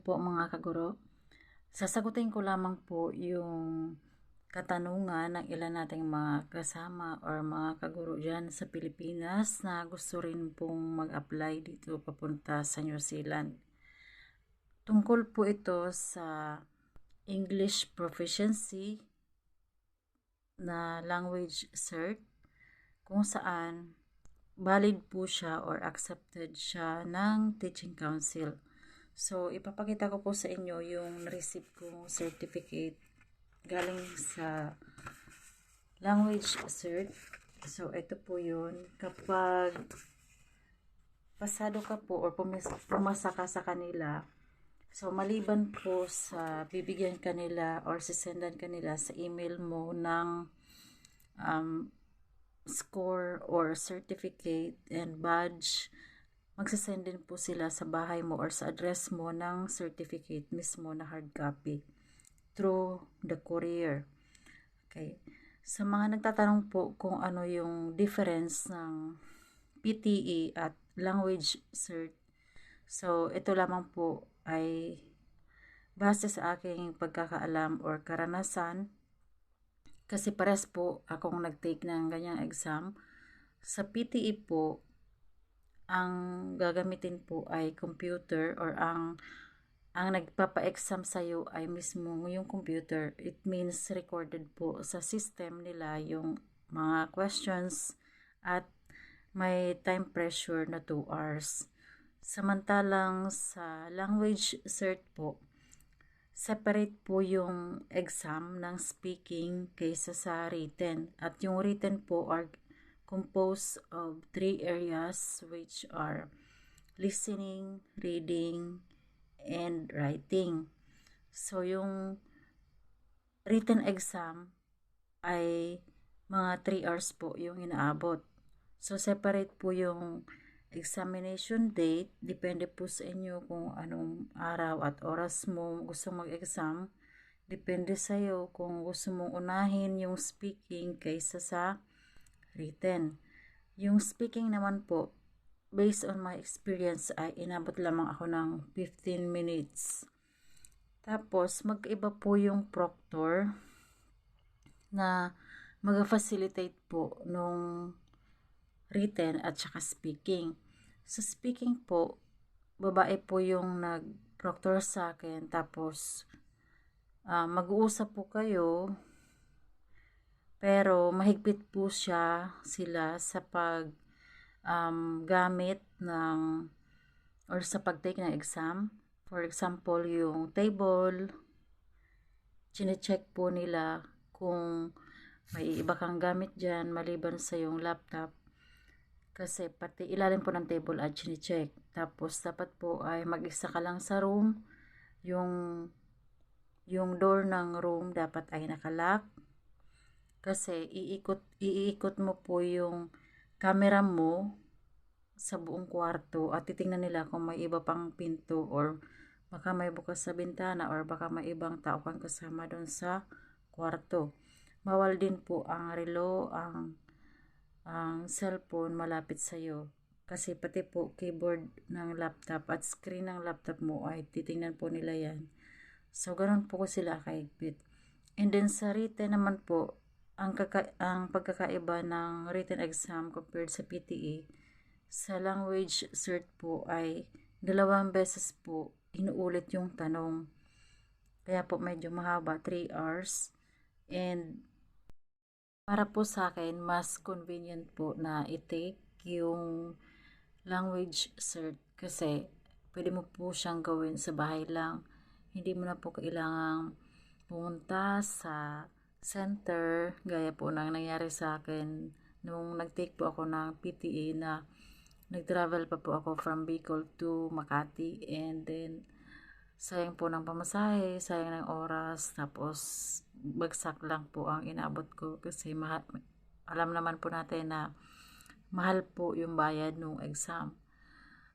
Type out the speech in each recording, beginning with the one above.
po mga kaguro. Sasagutin ko lamang po yung katanungan ng ilan nating mga kasama or mga kaguro dyan sa Pilipinas na gusto rin pong mag-apply dito papunta sa New Zealand. Tungkol po ito sa English Proficiency na language cert kung saan valid po siya or accepted siya ng Teaching Council. So, ipapakita ko po sa inyo yung receipt kong certificate galing sa language cert. So, ito po yun. Kapag pasado ka po or pumasa ka sa kanila, so maliban po sa bibigyan kanila or sisendan kanila sa email mo ng score or certificate and badge, magsasend din po sila sa bahay mo or sa address mo ng certificate mismo na hard copy through the courier. Okay. Sa mga nagtatanong po kung ano yung difference ng PTE at language cert, so ito lamang po ay base sa aking pagkakaalam or karanasan, kasi pares po akong nag-take ng ganyang exam. Sa PTE po, ang gagamitin po ay computer or ang nagpapa-exam sa iyo ay mismo yung computer. It means recorded po sa system nila yung mga questions at may time pressure na 2 hours. Samantalang sa language cert po, separate po yung exam ng speaking kaysa sa written. At yung written po are composed of 3 areas, which are listening, reading, and writing. So, yung written exam ay mga 3 hours po yung inaabot. So, separate po yung examination date. Depende po sa inyo kung anong araw at oras mo gusto mag-exam. Depende sa iyo kung gusto mong unahin yung speaking kaysa sa written. Yung speaking naman po, based on my experience, ay inabot lamang ako ng 15 minutes. Tapos, mag-iba po yung proctor na mag-facilitate po nung written at saka speaking. Sa speaking po, babae po yung nag-proctor sa akin. Tapos, mag-uusap po kayo, pero mahigpit po sila sa gamit ng or sa pag-take ng exam. For example, yung table, chine-check po nila kung may iba kang gamit dyan maliban sa yung laptop. Kasi pati ilalim po ng table at chine-check. Tapos dapat po ay mag-isa ka lang sa room. Yung door ng room dapat ay nakalock. Kasi iikot mo po yung camera mo sa buong kwarto at titingnan nila kung may iba pang pinto or baka may bukas sa bintana or baka may ibang tao kang kasama doon sa kwarto. Bawal din po ang relo, ang cellphone malapit sa iyo. Kasi pati po keyboard ng laptop at screen ng laptop mo ay titingnan po nila yan. So, ganun po sila kahigpit. And then sa written naman po, ang pagkakaiba ng written exam compared sa PTE, sa language cert po ay 2 beses po inuulit yung tanong. Kaya po medyo mahaba, 3 hours. And para po sa akin, mas convenient po na i-take yung language cert kasi pwede mo po siyang gawin sa bahay lang. Hindi mo na po kailangang pumunta sa center, gaya po nang nangyari sa akin nung nag-take po ako ng PTE na nag-travel pa po ako from Bicol to Makati, and then sayang po ng pamasahe, sayang ng oras, tapos bagsak lang po ang inabot ko kasi alam naman po natin na mahal po yung bayad ng exam.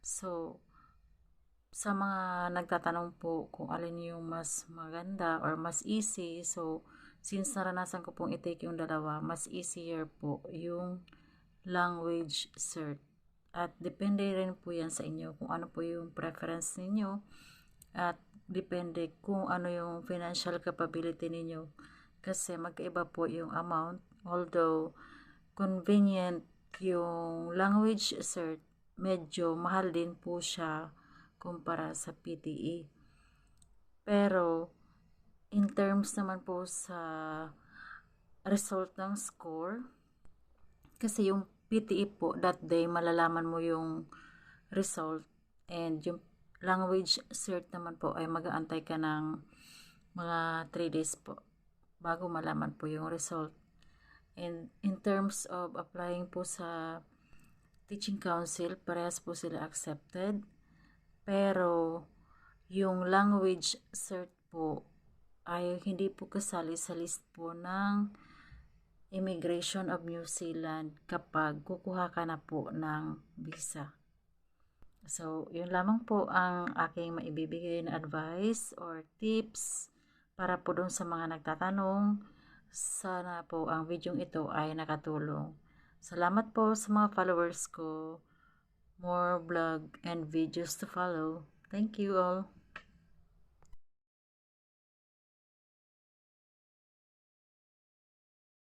So, sa mga nagtatanong po kung alin yung mas maganda or mas easy, so since naranasan ko pong i-take yung dalawa, mas easier po yung language cert. At depende rin po yan sa inyo kung ano po yung preference ninyo. At depende kung ano yung financial capability ninyo. Kasi magkaiba po yung amount. Although, convenient yung language cert, medyo mahal din po siya kumpara sa PTE. Pero, in terms naman po sa result ng score, kasi yung PTE po, that day, malalaman mo yung result. And yung language cert naman po ay mag-aantay ka ng mga 3 days po bago malaman po yung result. And in terms of applying po sa teaching council, parehas po sila accepted. Pero yung language cert po ay hindi po kasali sa list po ng Immigration of New Zealand kapag kukuha ka na po ng visa. So, yun lamang po ang aking maibibigay na advice or tips para po dun sa mga nagtatanong. Sana po ang video ito ay nakatulong. Salamat po sa mga followers ko. More vlog and videos to follow. Thank you all.